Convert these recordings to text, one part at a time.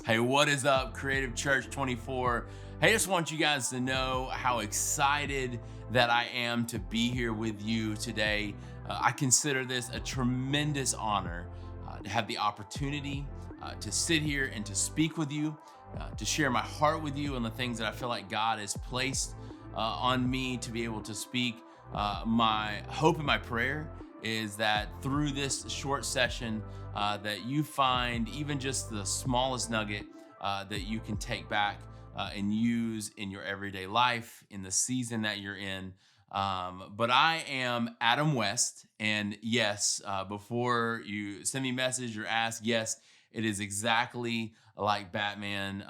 Hey, what is up, Creative Church 24? Hey, I just want you guys to know how excited that I am to be here with you today. I consider this a tremendous honor to have the opportunity to sit here and to speak with you, to share my heart with you on the things that I feel like God has placed on me to be able to speak. My hope and my prayer is that through this short session, that you find even just the smallest nugget that you can take back and use in your everyday life in the season that you're in. But I am Adam West, and yes, before you send me a message or ask, yes, it is exactly like Batman,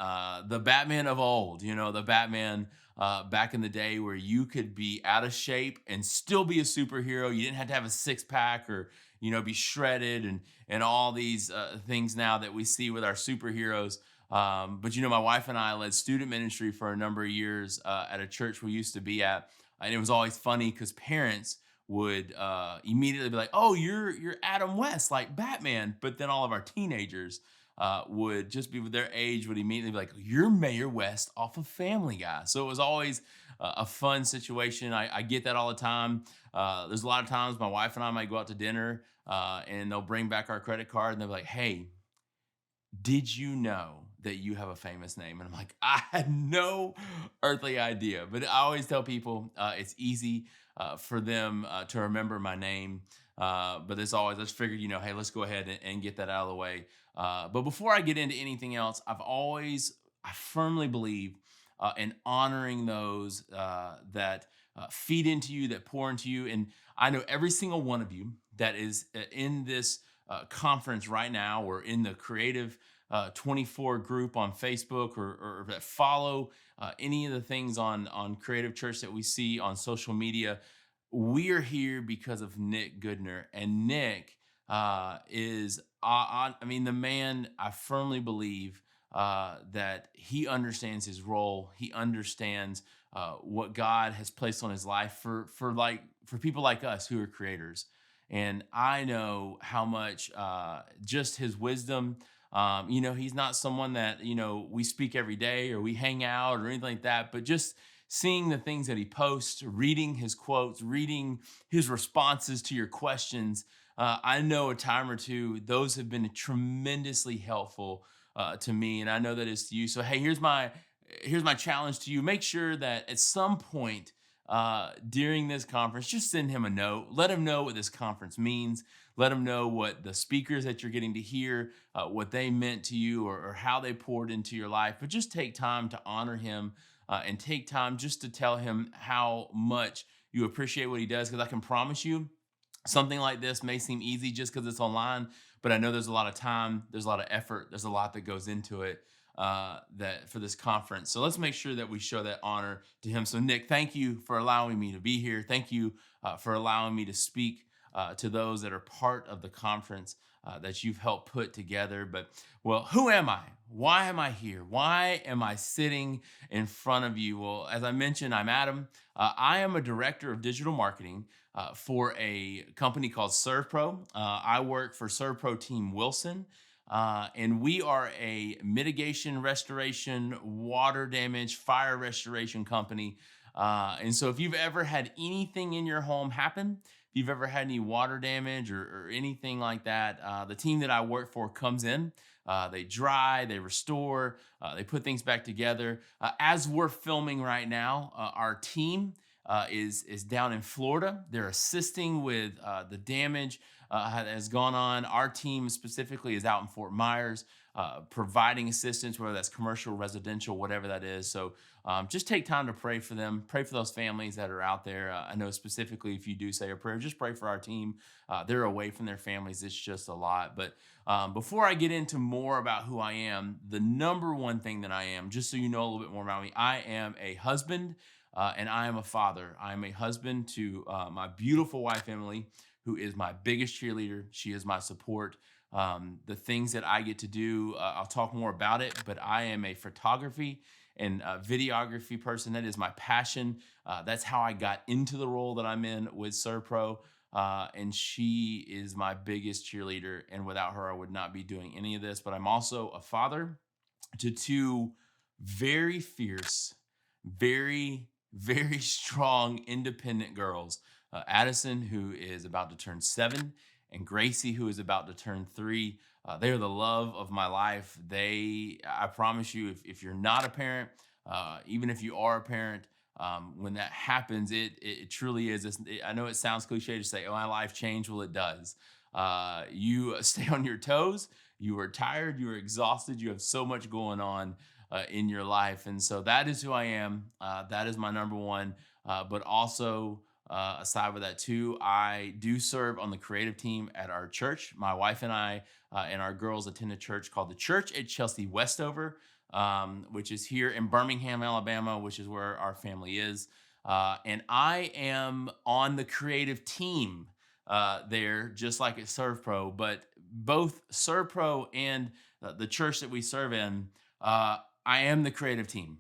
the Batman of old. You know, the Batman back in the day where you could be out of shape and still be a superhero. You didn't have to have a six pack or be shredded and all these things now that we see with our superheroes. But my wife and I led student ministry for a number of years at a church we used to be at, and it was always funny because parents would immediately be like, "Oh, you're Adam West, like Batman," but then all of our teenagers would just be with their age would immediately be like, "You're Mayor West off of Family Guy." So it was always a fun situation. I get that all the time. There's a lot of times my wife and I might go out to dinner and they'll bring back our credit card and they'll be like, "Hey, did you know that you have a famous name?" And I'm like, I had no earthly idea. But I always tell people it's easy for them to remember my name. But as always, let's figure, hey, let's go ahead and get that out of the way. But before I get into anything else, I firmly believe in honoring those that feed into you, that pour into you. And I know every single one of you that is in this conference right now or in the creative 24 group on Facebook or that follow any of the things on Creative Church that we see on social media. We are here because of Nick Goodner, and Nick is I mean, the man, I firmly believe that he understands his role. He understands what God has placed on his life for people like us who are creators. And I know how much just his wisdom. He's not someone that we speak every day or we hang out or anything like that. But just seeing the things that he posts, reading his quotes, reading his responses to your questions, I know a time or two those have been tremendously helpful to me, and I know that it's to you. So hey, here's my challenge to you. Make sure that at some point during this conference, just send him a note. Let him know what this conference means. Let him know what the speakers that you're getting to hear, what they meant to you, or how they poured into your life. But just take time to honor him and take time just to tell him how much you appreciate what he does. Because I can promise you, something like this may seem easy just because it's online, but I know there's a lot of time, there's a lot of effort, there's a lot that goes into it that for this conference. So let's make sure that we show that honor to him. So Nick, thank you for allowing me to be here. Thank you for allowing me to speak to those that are part of the conference that you've helped put together. But well, who am I? Why am I here? Why am I sitting in front of you? Well, as I mentioned, I'm Adam. I am a director of digital marketing for a company called ServPro. I work for ServPro Team Wilson. And we are a mitigation, restoration, water damage, fire restoration company. And so if you've ever had anything in your home happen, if you've ever had any water damage or anything like that, the team that I work for comes in. They dry, they restore, they put things back together. As we're filming right now, our team is down in Florida. They're assisting with the damage that has gone on. Our team specifically is out in Fort Myers, providing assistance, whether that's commercial, residential, whatever that is. So just take time to pray for them. Pray for those families that are out there. I know specifically if you do say a prayer, just pray for our team. They're away from their families. It's just a lot. But before I get into more about who I am, the number one thing that I am, just so you know a little bit more about me, I am a husband and I am a father. I am a husband to my beautiful wife, Emily, who is my biggest cheerleader. She is my support. The things that I get to do, I'll talk more about it, but I am a photography and videography person. That is my passion. That's how I got into the role that I'm in with ServPro. And she is my biggest cheerleader. And without her, I would not be doing any of this. But I'm also a father. to two very fierce, very strong, independent girls. Addison, who is about to turn 7, and Gracie, who is about to turn 3. They are the love of my life. I promise you, if you're not a parent, even if you are a parent, when that happens, it truly is. I know it sounds cliche to say, "Oh, my life changed." Well, it does. You stay on your toes. You are tired. You are exhausted. You have so much going on in your life, and so that is who I am. That is my number one. But also, aside with that too, I do serve on the creative team at our church. My wife and I and our girls attend a church called the Church at Chelsea Westover, which is here in Birmingham, Alabama, which is where our family is. And I am on the creative team there, just like at ServPro. But both ServPro and the church that we serve in, I am the creative team.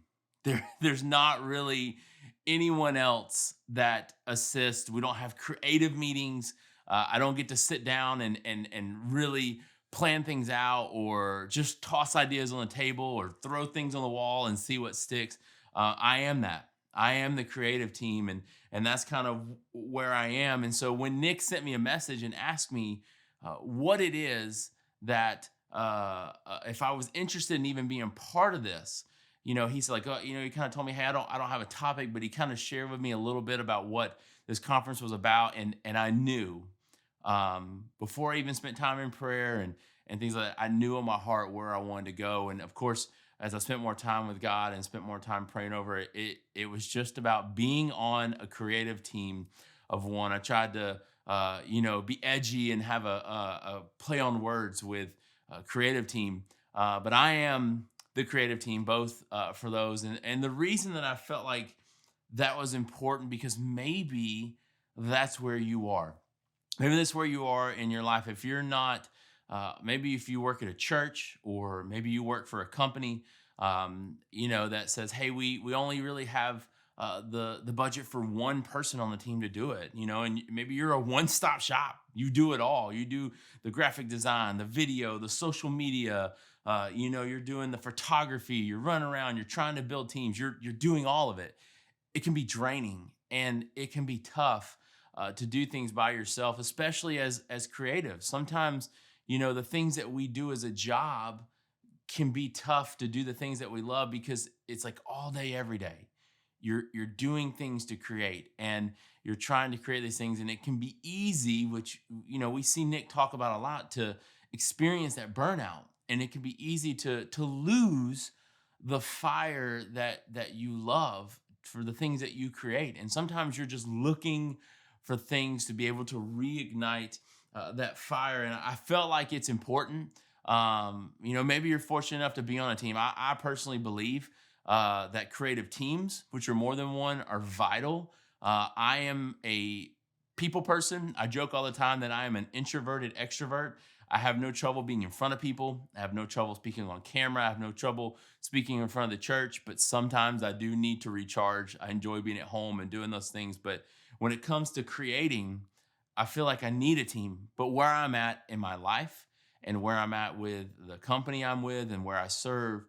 There's not really anyone else that assists. We don't have creative meetings. I don't get to sit down and really plan things out, or just toss ideas on the table, or throw things on the wall and see what sticks. I am that. I am the creative team, and that's kind of where I am. And so when Nick sent me a message and asked me what it is that if I was interested in even being part of this, he's like, he kind of told me, hey, I don't have a topic, but he kind of shared with me a little bit about what this conference was about, and I knew before I even spent time in prayer and things like that, I knew in my heart where I wanted to go. And of course, as I spent more time with God and spent more time praying over it, it was just about being on a creative team of one. I tried to be edgy and have a play on words with creative team, but I am the creative team, both for those. And the reason that I felt like that was important, because maybe that's where you are. Maybe that's where you are in your life. If you're not, maybe if you work at a church, or maybe you work for a company, that says, hey, we only really have the budget for one person on the team to do it, and maybe you're a one-stop shop. You do it all. You do the graphic design, the video, the social media, you're doing the photography, you're running around, you're trying to build teams, you're doing all of it. It can be draining, and it can be tough to do things by yourself, especially as creatives. Sometimes, the things that we do as a job can be tough to do the things that we love, because it's like all day, every day. You're doing things to create, and you're trying to create these things, and it can be easy, which we see Nick talk about a lot, to experience that burnout, and it can be easy to lose the fire that you love for the things that you create. And sometimes you're just looking for things to be able to reignite that fire. And I felt like it's important. Maybe you're fortunate enough to be on a team. I personally believe that creative teams, which are more than one, are vital. I am a people person. I joke all the time that I am an introverted extrovert. I have no trouble being in front of people. I have no trouble speaking on camera. I have no trouble speaking in front of the church, but sometimes I do need to recharge. I enjoy being at home and doing those things. But when it comes to creating, I feel like I need a team. But where I'm at in my life, and where I'm at with the company I'm with, and where I serve,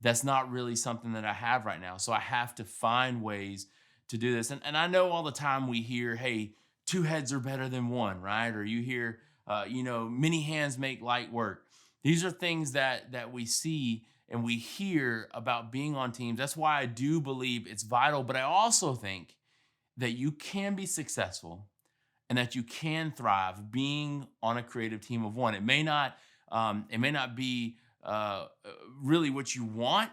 that's not really something that I have right now. So I have to find ways to do this. And I know all the time we hear, hey, two heads are better than one, right? Or you hear, many hands make light work. These are things that we see and we hear about being on teams. That's why I do believe it's vital. But I also think that you can be successful and that you can thrive being on a creative team of one. It may not be really what you want.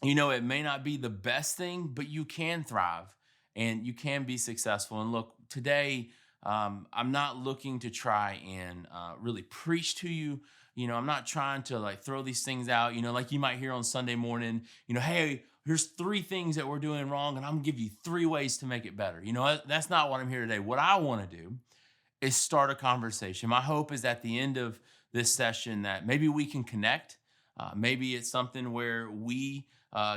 It may not be the best thing, but you can thrive and you can be successful. And look, today, I'm not looking to try and really preach to you. I'm not trying to like throw these things out, like you might hear on Sunday morning, hey, here's 3 things that we're doing wrong, and I'm gonna give you 3 ways to make it better. That's not what I'm here today. What I want to do is start a conversation. My hope is at the end of this session that maybe we can connect. Maybe it's something where we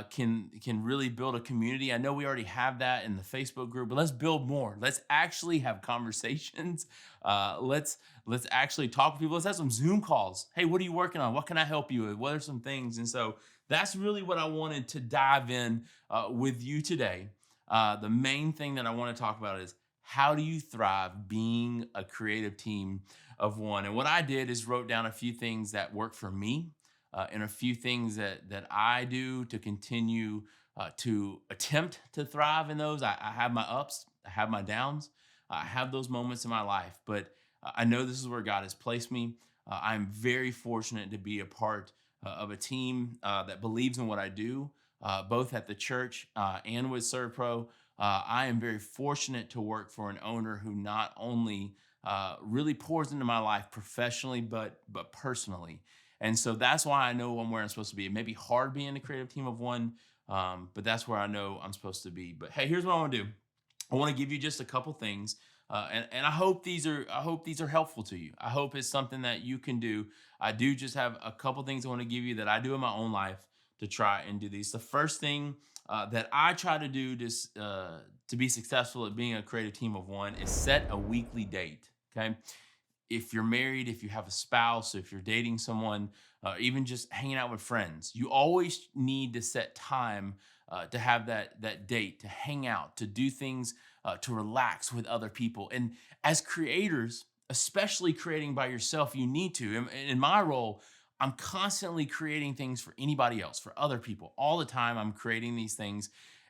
can really build a community. I know we already have that in the Facebook group, but let's build more. Let's actually have conversations. Let's actually talk to people. Let's have some Zoom calls. Hey, what are you working on? What can I help you with? What are some things? And so that's really what I wanted to dive in with you today. The main thing that I want to talk about is how do you thrive being a creative team of one? And what I did is wrote down a few things that work for me and a few things that I do to continue to attempt to thrive in those. I have my ups, I have my downs, I have those moments in my life, but I know this is where God has placed me. I'm very fortunate to be a part of a team that believes in what I do, both at the church and with ServPro. I am very fortunate to work for an owner who not only really pours into my life professionally, but personally. And so that's why I know I'm where I'm supposed to be. It may be hard being a creative team of one, but that's where I know I'm supposed to be. But hey, here's what I want to do. I want to give you just a couple things, and I hope these are helpful to you. I hope it's something that you can do. I do just have a couple things I want to give you that I do in my own life to try and do these. The first thing that I try to do to be successful at being a creative team of one is set a weekly date. Okay, if you're married, if you have a spouse, if you're dating someone, even just hanging out with friends, you always need to set time to have that date, to hang out, to do things, to relax with other people. And as creators, especially creating by yourself, you need to. In my role, I'm constantly creating things for anybody else, for other people. All the time, I'm creating these things,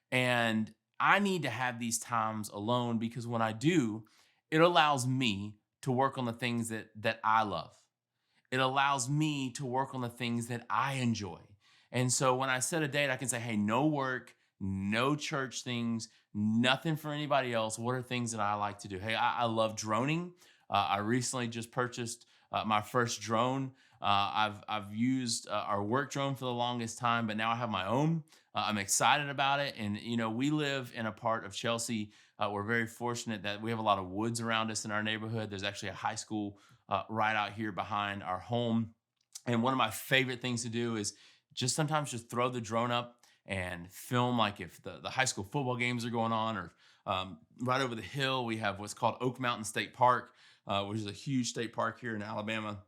and I need to have these times alone because when I do, it allows me to work on the things that I love. It allows me to work on the things that I enjoy. And so when I set a date, I can say, hey, no work, no church things, nothing for anybody else. What are things that I like to do? Hey, I love droning. I recently just purchased my first drone. I've used our work drone for the longest time, but now I have my own. I'm excited about it. And, you know, we live in a part of Chelsea. We're very fortunate that we have a lot of woods around us in our neighborhood. There's actually a high school right out here behind our home. And one of my favorite things to do is just sometimes just throw the drone up and film, like if the high school football games are going on, or right over the hill, we have what's called Oak Mountain State Park, which is a huge state park here in Alabama.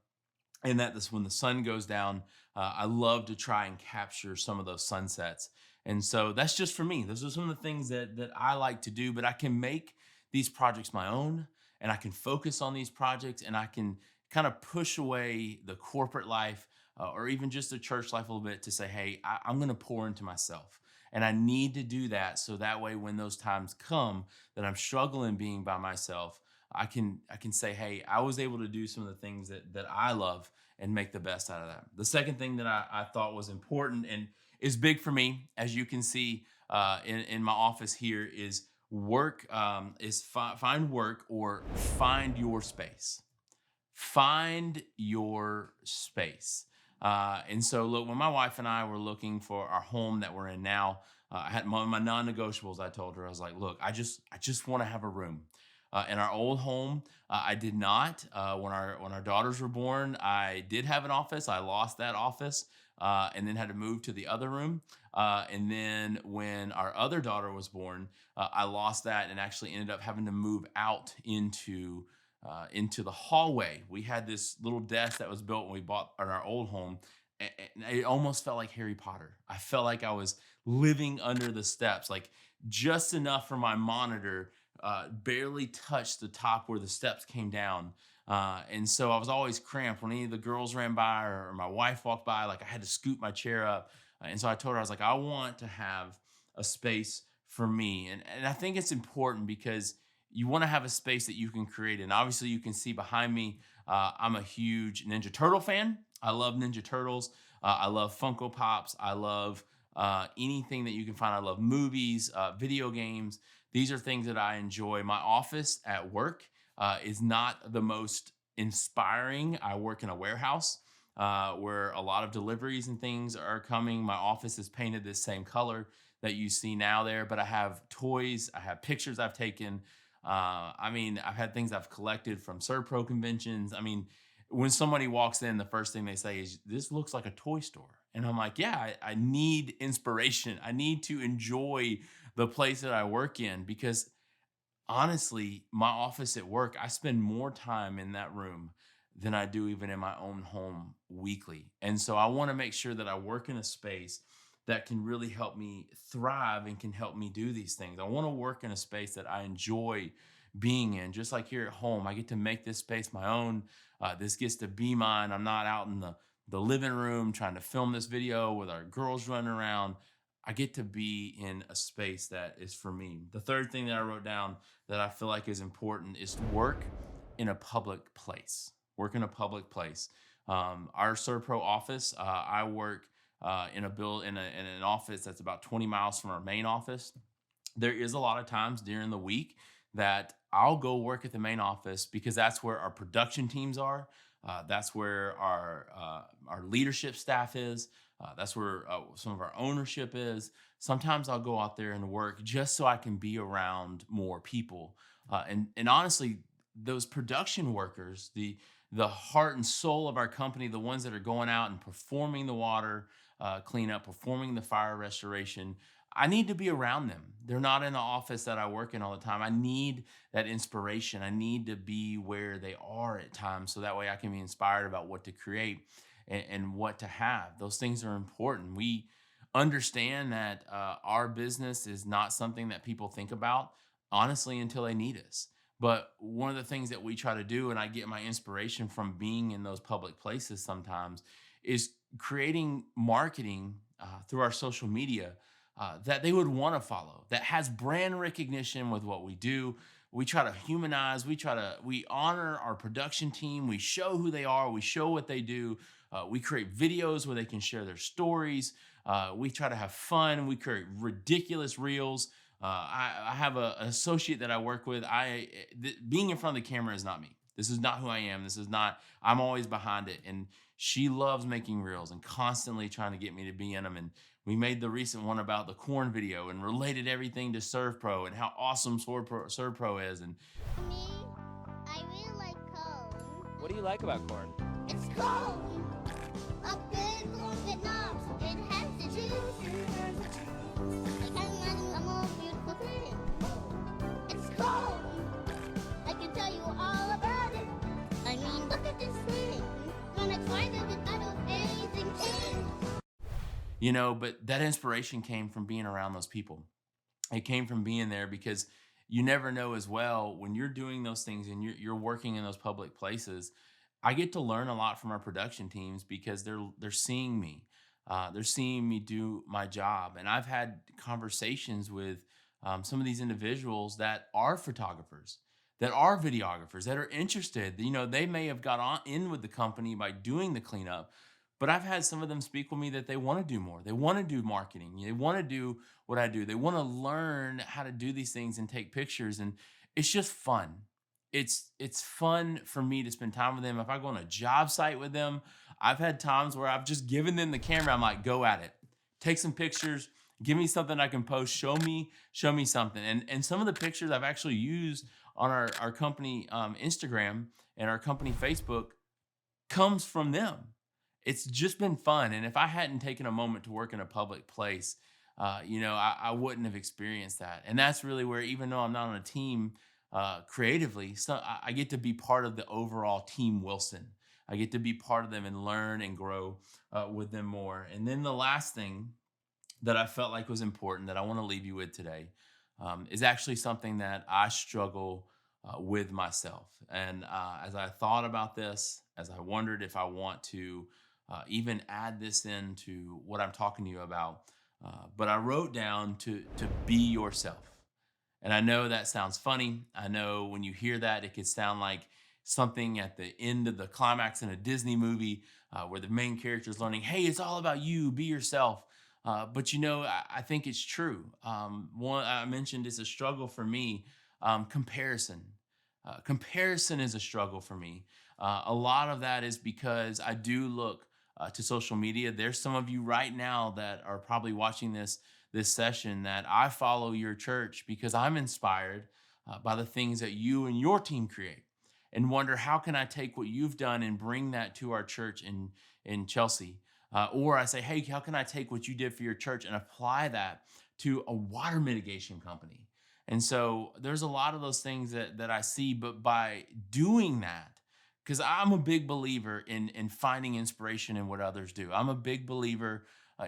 And that this when the sun goes down, I love to try and capture some of those sunsets. And so that's just for me. Those are some of the things that I like to do, but I can make these projects my own, and I can focus on these projects, and I can kind of push away the corporate life or even just the church life a little bit to say, hey, I'm going to pour into myself. And I need to do that so that way when those times come that I'm struggling being by myself, I can say, hey, I was able to do some of the things that I love and make the best out of that. The second thing that I thought was important and is big for me, as you can see in my office here, is find work or find your space. Find your space. And so, look, when my wife and I were looking for our home that we're in now, I had my non-negotiables. I told her, I was like, look, I just want to have a room. In our old home, I did not. When our daughters were born, I did have an office. I lost that office, and then had to move to the other room. And then when our other daughter was born, I lost that and actually ended up having to move out into the hallway. We had this little desk that was built when we bought in our old home. And it almost felt like Harry Potter. I felt like I was living under the steps, like just enough for my monitor barely touched the top where the steps came down. And so I was always cramped when any of the girls ran by or my wife walked by, like I had to scoot my chair up. And so I told her, I was like, I want to have a space for me. And I think it's important because you want to have a space that you can create. And obviously you can see behind me, I'm a huge Ninja Turtle fan. I love Ninja Turtles. I love Funko Pops. I love anything that you can find. I love movies, video games. These are things that I enjoy. My office at work is not the most inspiring. I work in a warehouse where a lot of deliveries and things are coming. My office is painted this same color that you see now there, but I have toys, I have pictures I've taken. I mean, I've had things I've collected from ServPro conventions. I mean, when somebody walks in, the first thing they say is, "This looks like a toy store." And I'm like, "Yeah, I need inspiration. I need to enjoy the place that I work in because honestly, my office at work, I spend more time in that room than I do even in my own home weekly. And so I want to make sure that I work in a space that can really help me thrive and can help me do these things. I want to work in a space that I enjoy being in, just like here at home. I get to make this space my own. This gets to be mine. I'm not out in the living room trying to film this video with our girls running around. I get to be in a space that is for me. The third thing that I wrote down that I feel like is important is to work in a public place. Work in a public place. Our Serpro office, I work in an office that's about 20 miles from our main office. There is a lot of times during the week that I'll go work at the main office because that's where our production teams are. That's where our leadership staff is. That's where some of our ownership is. Sometimes I'll go out there and work just so I can be around more people. And honestly, those production workers, the heart and soul of our company, the ones that are going out and performing the water cleanup, performing the fire restoration, I need to be around them. They're not in the office that I work in all the time. I need that inspiration. I need to be where they are at times so that way I can be inspired about what to create and what to have. Those things are important. We understand that our business is not something that people think about, honestly, until they need us. But one of the things that we try to do, and I get my inspiration from being in those public places sometimes, is creating marketing through our social media that they would want to follow, that has brand recognition with what we do. We try to humanize, we honor our production team, we show who they are, we show what they do. We create videos where they can share their stories. We try to have fun. We create ridiculous reels. I have an associate that I work with. Being in front of the camera is not me. This is not who I am. This is not, I'm always behind it. And she loves making reels and constantly trying to get me to be in them. And we made the recent one about the corn video and related everything to ServPro and how awesome ServPro is. And Me, I really like corn. What do you like about corn? It's corn. A good corn that knobs. It has the juice. I can't imagine a more beautiful thing. It's corn. I can tell you all about it. I mean, look at this thing. When I tried it, it got amazing thing. but that inspiration came from being around those people. It came from being there because you never know as well when you're doing those things and you're working in those public places. I get to learn a lot from our production teams because they're seeing me. They're seeing me do my job, and I've had conversations with some of these individuals that are photographers, that are videographers, that are interested. They may have got on in with the company by doing the cleanup, but I've had some of them speak with me that they want to do more. They want to do marketing. They want to do what I do. They want to learn how to do these things and take pictures, and it's just fun. It's fun for me to spend time with them. If I go on a job site with them, I've had times where I've just given them the camera. I'm like, go at it. Take some pictures. Give me something I can post. Show me something. And some of the pictures I've actually used on our company Instagram and our company Facebook comes from them. It's just been fun. And if I hadn't taken a moment to work in a public place, I wouldn't have experienced that. And that's really where, even though I'm not on a team creatively, so I get to be part of the overall team Wilson. I get to be part of them and learn and grow with them more. And then the last thing that I felt like was important that I want to leave you with today is actually something that I struggle with myself. And as I thought about this, as I wondered if I want to even add this into what I'm talking to you about, but I wrote down to be yourself. And I know that sounds funny. I know when you hear that, it could sound like something at the end of the climax in a Disney movie where the main character is learning, hey, it's all about you, be yourself. But I think it's true. One I mentioned is a struggle for me. Comparison. Comparison is a struggle for me. A lot of that is because I do look to social media. There's some of you right now that are probably watching this session that I follow your church because I'm inspired by the things that you and your team create. and wonder how can I take what you've done and bring that to our church in Chelsea. Or I say, hey, how can I take what you did for your church and apply that to a water mitigation company? And so there's a lot of those things that I see, but by doing that, because I'm a big believer in finding inspiration in what others do. I'm a big believer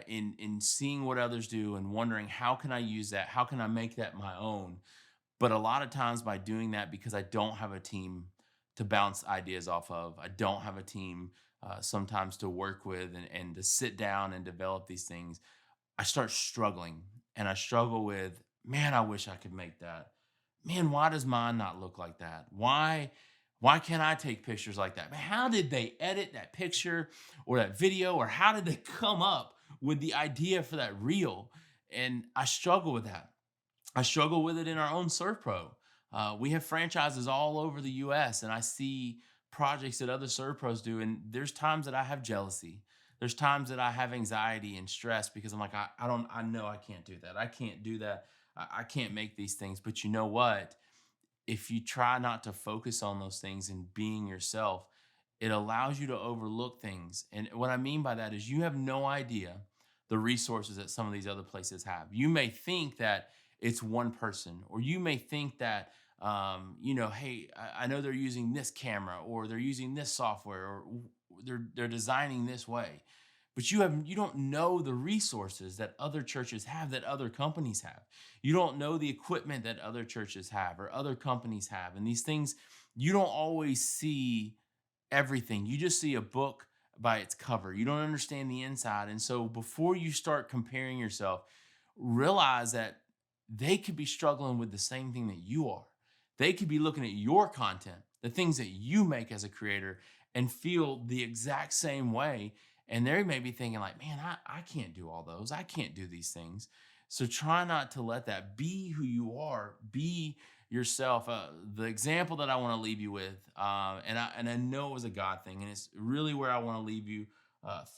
in seeing what others do and wondering how can I use that? How can I make that my own? But a lot of times by doing that, because I don't have a team to bounce ideas off of, I don't have a team sometimes to work with and to sit down and develop these things, I start struggling and I struggle with, man, I wish I could make that. Man, why does mine not look like that? Why can't I take pictures like that? Man, how did they edit that picture or that video, or how did they come up with the idea for that reel? And I struggle with that. I struggle with it in our own Serve Pro. We have franchises all over the US, and I see projects that other Serve Pros do. And there's times that I have jealousy. There's times that I have anxiety and stress because I'm like, I know I can't do that. I can't do that. I can't make these things. But you know what? If you try not to focus on those things and being yourself, it allows you to overlook things. And what I mean by that is you have no idea the resources that some of these other places have. You may think that it's one person, or you may think that, hey, I know they're using this camera or they're using this software or they're designing this way, but you don't know the resources that other churches have, that other companies have. You don't know the equipment that other churches have or other companies have, and these things you don't always see everything. You just see a book by its cover. You don't understand the inside. And so before you start comparing yourself, realize that they could be struggling with the same thing that you are. They could be looking at your content, the things that you make as a creator, and feel the exact same way. And they may be thinking, like, man, I can't do all those. I can't do these things. So try not to let that be who you are. Be yourself. The example that I want to leave you with, and I know it was a God thing, and it's really where I want to leave you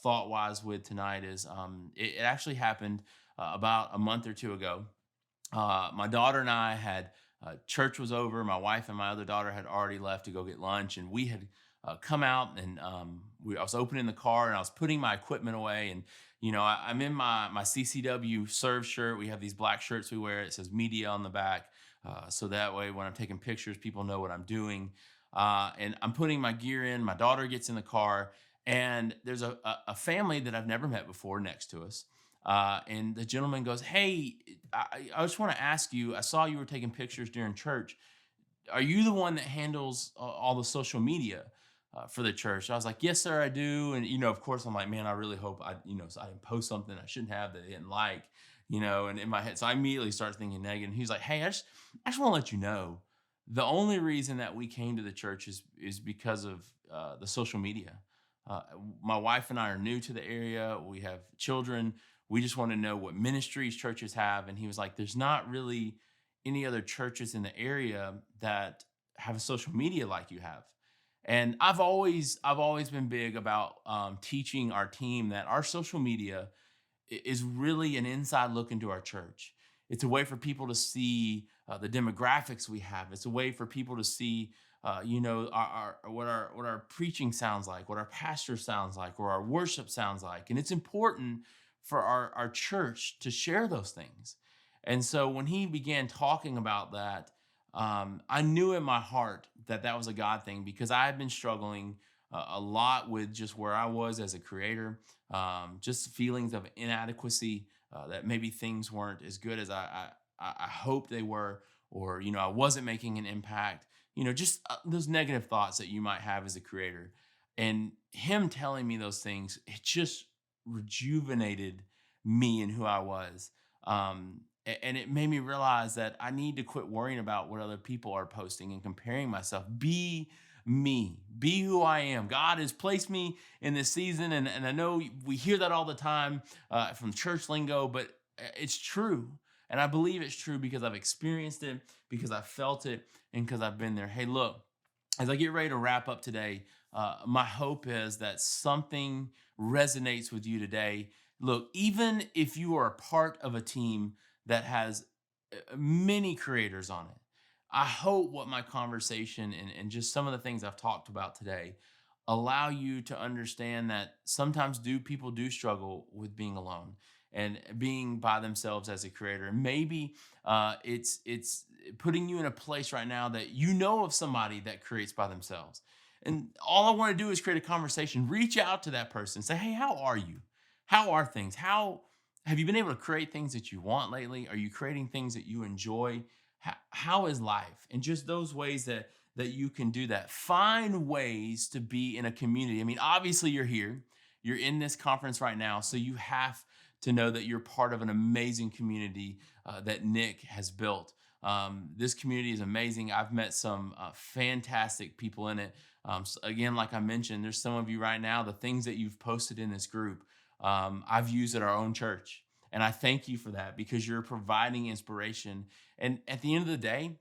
thought wise with tonight is it actually happened about a month or two ago. My daughter and I had church was over. My wife and my other daughter had already left to go get lunch, and we had come out and I was opening the car and I was putting my equipment away. And I'm in my CCW serve shirt. We have these black shirts we wear. It says media on the back, so that way when I'm taking pictures, people know what I'm doing. And I'm putting my gear in. My daughter gets in the car, and there's a family that I've never met before next to us. And the gentleman goes, "Hey, I just want to ask you. I saw you were taking pictures during church. Are you the one that handles all the social media for the church?" I was like, "Yes, sir, I do." And of course, I'm like, "Man, I really hope so I didn't post something I shouldn't have that they didn't like." And in my head, so I immediately start thinking negative. And he's like, "Hey, I just want to let you know, the only reason that we came to the church is because of the social media. Uh, my wife and I are new to the area. We have children. We just want to know what ministries churches have." And he was like, "There's not really any other churches in the area that have a social media like you have." And I've always been big about teaching our team that our social media is really an inside look into our church. It's a way for people to see the demographics we have. It's a way for people to see, what our preaching sounds like, what our pastor sounds like, or our worship sounds like. And it's important for our church to share those things. And so when he began talking about that, I knew in my heart that that was a God thing, because I had been struggling a lot with just where I was as a creator, just feelings of inadequacy, that maybe things weren't as good as I hoped they were, or I wasn't making an impact. Just those negative thoughts that you might have as a creator. And him telling me those things, it just rejuvenated me and who I was. And it made me realize that I need to quit worrying about what other people are posting and comparing myself. Be me, be who I am. God has placed me in this season. And I know we hear that all the time from church lingo, but it's true. And I believe it's true because I've experienced it, because I felt it, and because I've been there. Hey, look, as I get ready to wrap up today, my hope is that something resonates with you today. Look, even if you are a part of a team that has many creators on it, I hope what my conversation and just some of the things I've talked about today allow you to understand that sometimes people do struggle with being alone and being by themselves as a creator. And maybe it's putting you in a place right now that you know of somebody that creates by themselves. And all I want to do is create a conversation. Reach out to that person. Say, hey, how are you? How are things? How have you been able to create things that you want lately? Are you creating things that you enjoy? How is life? And just those ways that you can do that. Find ways to be in a community. I mean, obviously you're here. You're in this conference right now, so you have to know that you're part of an amazing community that Nick has built. This community is amazing. I've met some fantastic people in it. Again, like I mentioned, there's some of you right now, the things that you've posted in this group, I've used at our own church. And I thank you for that because you're providing inspiration. And at the end of the day,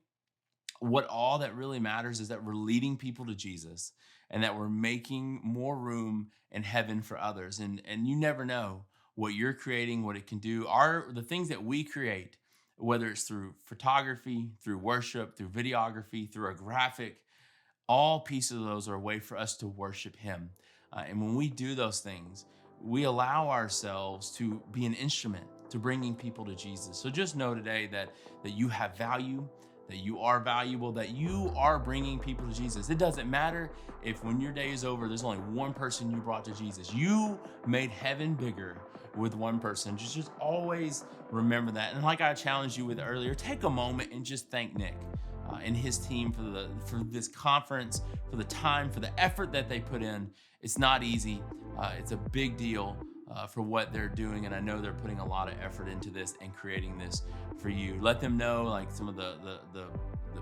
what all that really matters is that we're leading people to Jesus and that we're making more room in heaven for others. And you never know what you're creating, what it can do. The things that we create, whether it's through photography, through worship, through videography, through a graphic, all pieces of those are a way for us to worship him. And when we do those things, we allow ourselves to be an instrument to bringing people to Jesus. So just know today that you have value, that you are valuable, that you are bringing people to Jesus. It doesn't matter if when your day is over, there's only one person you brought to Jesus. You made heaven bigger with one person. Just always remember that. And like I challenged you with earlier, take a moment and just thank Nick and his team for this conference, for the time, for the effort that they put in. It's not easy. It's a big deal for what they're doing, and I know they're putting a lot of effort into this and creating this for you. Let them know, like some of the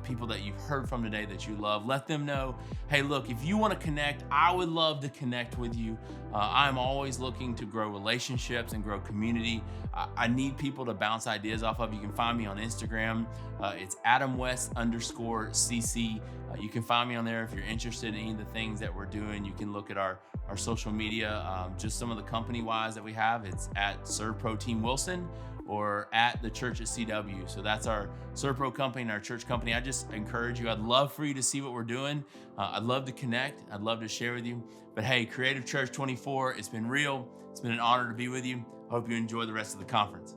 people that you've heard from today that you love. Let them know, hey, look, if you want to connect, I would love to connect with you. I'm always looking to grow relationships and grow community. I need people to bounce ideas off of. You can find me on Instagram. It's AdamWest_CC. You can find me on there if you're interested in any of the things that we're doing. You can look at our social media, just some of the company wise that we have. It's at Serve Pro Team Wilson or at the church at CW. So that's our Serve Pro company and our church company. I just encourage you. I'd love for you to see what we're doing. I'd love to connect. I'd love to share with you. But hey, Creative Church 24, it's been real. It's been an honor to be with you. Hope you enjoy the rest of the conference.